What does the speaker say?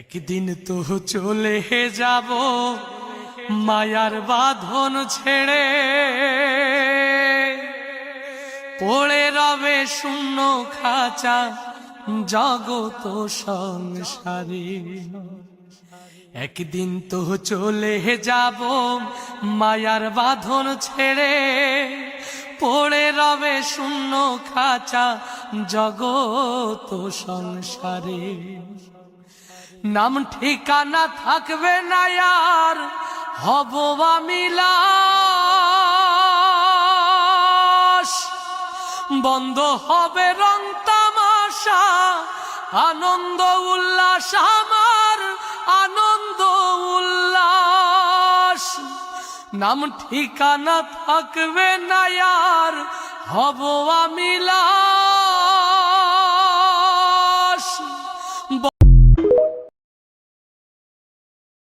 একদিন তো চলে যাব মায়ার বাঁধন ছেড়ে, পড়ে রবে শূন্য খাঁচা জগত সংসারে। একদিন তো চলে যাব মায়ার বাঁধন ছেড়ে, পড়ে রবে শূন্য খাঁচা জগত সংসারে। নাম ঠিকানা থাকবে না আর হব আমি লাশ, বন্ধ হবে রং তামাশা আনন্দ উল্লাস আমার আনন্দ উল্লাস। নাম ঠিকানা থাকবে না আর হব আমি লাশ,